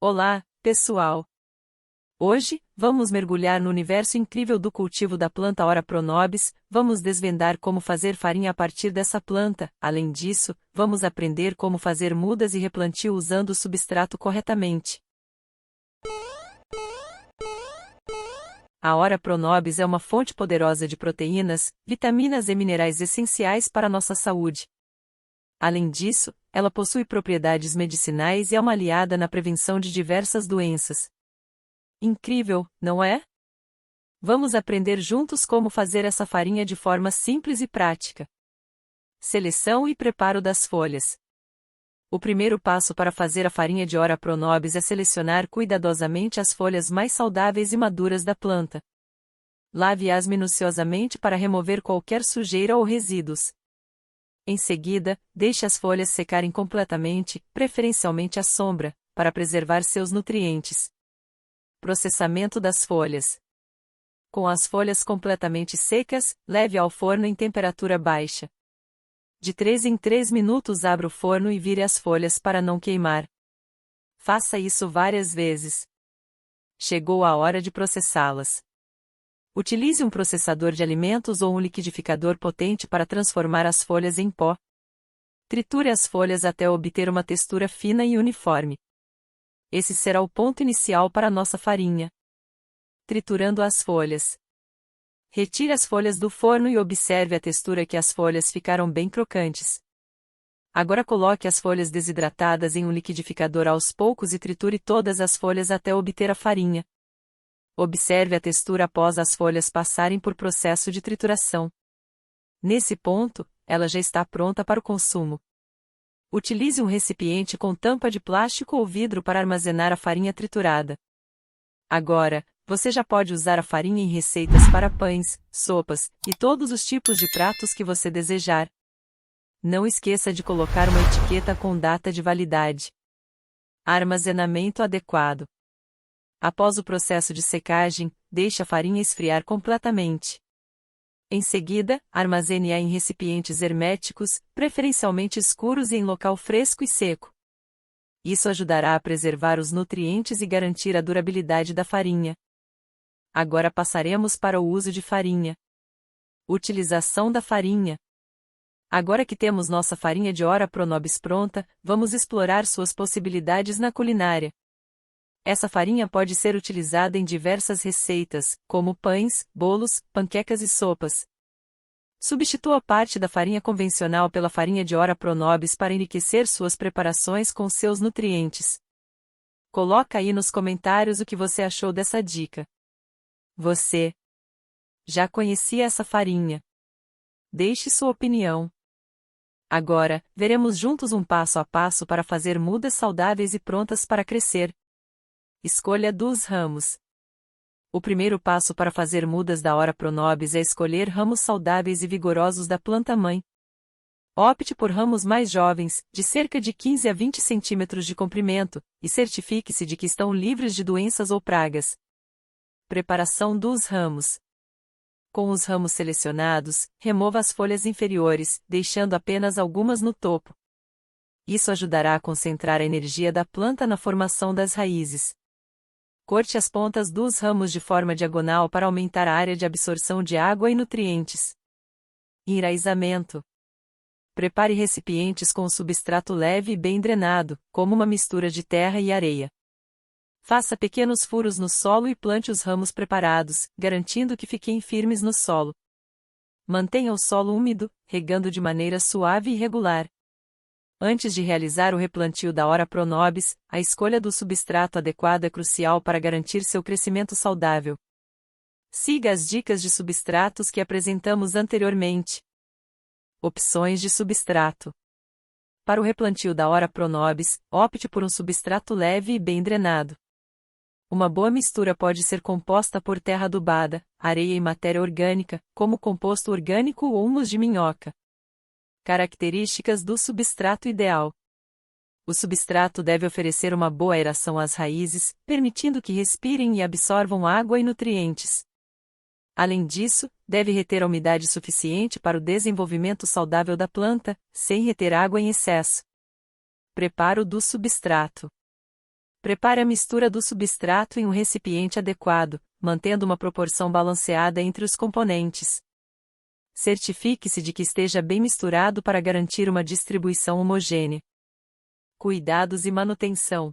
Olá, pessoal! Hoje, vamos mergulhar no universo incrível do cultivo da planta Ora Pronobis, vamos desvendar como fazer farinha a partir dessa planta, além disso, vamos aprender como fazer mudas e replantio usando o substrato corretamente. A Ora Pronobis é uma fonte poderosa de proteínas, vitaminas e minerais essenciais para a nossa saúde. Além disso, ela possui propriedades medicinais e é uma aliada na prevenção de diversas doenças. Incrível, não é? Vamos aprender juntos como fazer essa farinha de forma simples e prática. Seleção e preparo das folhas. O primeiro passo para fazer a farinha de Ora Pronobis é selecionar cuidadosamente as folhas mais saudáveis e maduras da planta. Lave-as minuciosamente para remover qualquer sujeira ou resíduos. Em seguida, deixe as folhas secarem completamente, preferencialmente à sombra, para preservar seus nutrientes. Processamento das folhas. Com as folhas completamente secas, leve ao forno em temperatura baixa. De 3 em 3 minutos abra o forno e vire as folhas para não queimar. Faça isso várias vezes. Chegou a hora de processá-las. Utilize um processador de alimentos ou um liquidificador potente para transformar as folhas em pó. Triture as folhas até obter uma textura fina e uniforme. Esse será o ponto inicial para a nossa farinha. Triturando as folhas. Retire as folhas do forno e observe a textura que as folhas ficaram bem crocantes. Agora coloque as folhas desidratadas em um liquidificador aos poucos e triture todas as folhas até obter a farinha. Observe a textura após as folhas passarem por processo de trituração. Nesse ponto, ela já está pronta para o consumo. Utilize um recipiente com tampa de plástico ou vidro para armazenar a farinha triturada. Agora, você já pode usar a farinha em receitas para pães, sopas e todos os tipos de pratos que você desejar. Não esqueça de colocar uma etiqueta com data de validade. Armazenamento adequado. Após o processo de secagem, deixe a farinha esfriar completamente. Em seguida, armazene-a em recipientes herméticos, preferencialmente escuros e em local fresco e seco. Isso ajudará a preservar os nutrientes e garantir a durabilidade da farinha. Agora passaremos para o uso de farinha. Utilização da farinha. Agora que temos nossa farinha de Ora Pronobis pronta, vamos explorar suas possibilidades na culinária. Essa farinha pode ser utilizada em diversas receitas, como pães, bolos, panquecas e sopas. Substitua parte da farinha convencional pela farinha de Ora Pronobis para enriquecer suas preparações com seus nutrientes. Coloca aí nos comentários o que você achou dessa dica. Você já conhecia essa farinha? Deixe sua opinião. Agora, veremos juntos um passo a passo para fazer mudas saudáveis e prontas para crescer. Escolha dos ramos. O primeiro passo para fazer mudas da Ora Pronobis é escolher ramos saudáveis e vigorosos da planta-mãe. Opte por ramos mais jovens, de cerca de 15 a 20 centímetros de comprimento, e certifique-se de que estão livres de doenças ou pragas. Preparação dos ramos. Com os ramos selecionados, remova as folhas inferiores, deixando apenas algumas no topo. Isso ajudará a concentrar a energia da planta na formação das raízes. Corte as pontas dos ramos de forma diagonal para aumentar a área de absorção de água e nutrientes. Enraizamento. Prepare recipientes com substrato leve e bem drenado, como uma mistura de terra e areia. Faça pequenos furos no solo e plante os ramos preparados, garantindo que fiquem firmes no solo. Mantenha o solo úmido, regando de maneira suave e regular. Antes de realizar o replantio da Ora Pronobis, a escolha do substrato adequado é crucial para garantir seu crescimento saudável. Siga as dicas de substratos que apresentamos anteriormente. Opções de substrato. Para o replantio da Ora Pronobis, opte por um substrato leve e bem drenado. Uma boa mistura pode ser composta por terra adubada, areia e matéria orgânica, como composto orgânico ou humus de minhoca. Características do substrato ideal. O substrato deve oferecer uma boa aeração às raízes, permitindo que respirem e absorvam água e nutrientes. Além disso, deve reter a umidade suficiente para o desenvolvimento saudável da planta, sem reter água em excesso. Preparo do substrato. Prepare a mistura do substrato em um recipiente adequado, mantendo uma proporção balanceada entre os componentes. Certifique-se de que esteja bem misturado para garantir uma distribuição homogênea. Cuidados e manutenção.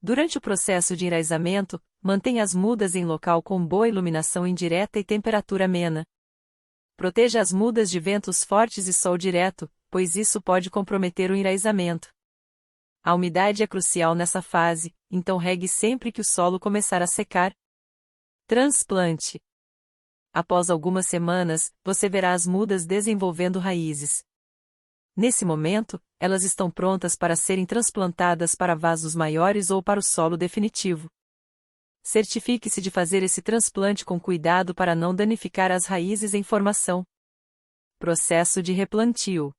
Durante o processo de enraizamento, mantenha as mudas em local com boa iluminação indireta e temperatura amena. Proteja as mudas de ventos fortes e sol direto, pois isso pode comprometer o enraizamento. A umidade é crucial nessa fase, então regue sempre que o solo começar a secar. Transplante. Após algumas semanas, você verá as mudas desenvolvendo raízes. Nesse momento, elas estão prontas para serem transplantadas para vasos maiores ou para o solo definitivo. Certifique-se de fazer esse transplante com cuidado para não danificar as raízes em formação. Processo de replantio.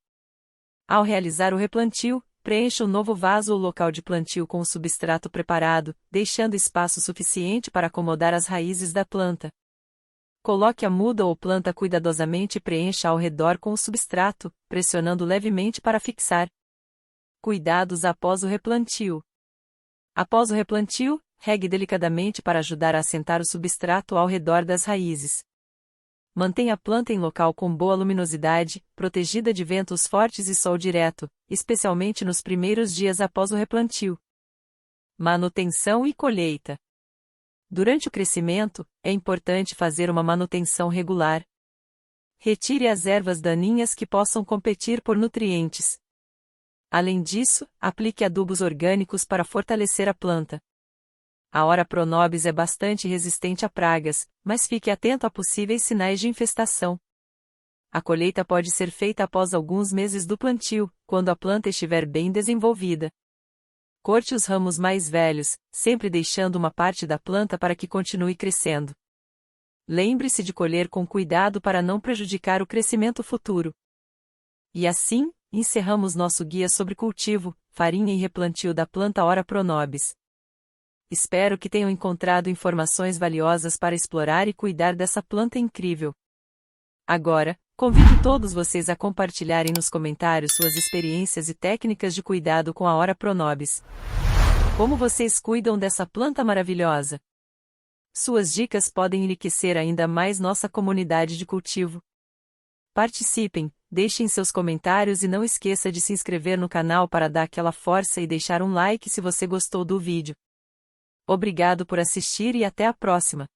Ao realizar o replantio, preencha o novo vaso ou local de plantio com o substrato preparado, deixando espaço suficiente para acomodar as raízes da planta. Coloque a muda ou planta cuidadosamente e preencha ao redor com o substrato, pressionando levemente para fixar. Cuidados após o replantio. Após o replantio, regue delicadamente para ajudar a assentar o substrato ao redor das raízes. Mantenha a planta em local com boa luminosidade, protegida de ventos fortes e sol direto, especialmente nos primeiros dias após o replantio. Manutenção e colheita. Durante o crescimento, é importante fazer uma manutenção regular. Retire as ervas daninhas que possam competir por nutrientes. Além disso, aplique adubos orgânicos para fortalecer a planta. A Ora Pronobis é bastante resistente a pragas, mas fique atento a possíveis sinais de infestação. A colheita pode ser feita após alguns meses do plantio, quando a planta estiver bem desenvolvida. Corte os ramos mais velhos, sempre deixando uma parte da planta para que continue crescendo. Lembre-se de colher com cuidado para não prejudicar o crescimento futuro. E assim, encerramos nosso guia sobre cultivo, farinha e replantio da planta Ora Pronobis. Espero que tenham encontrado informações valiosas para explorar e cuidar dessa planta incrível. Agora, convido todos vocês a compartilharem nos comentários suas experiências e técnicas de cuidado com a Ora Pronobis. Como vocês cuidam dessa planta maravilhosa? Suas dicas podem enriquecer ainda mais nossa comunidade de cultivo. Participem, deixem seus comentários e não esqueça de se inscrever no canal para dar aquela força e deixar um like se você gostou do vídeo. Obrigado por assistir e até a próxima!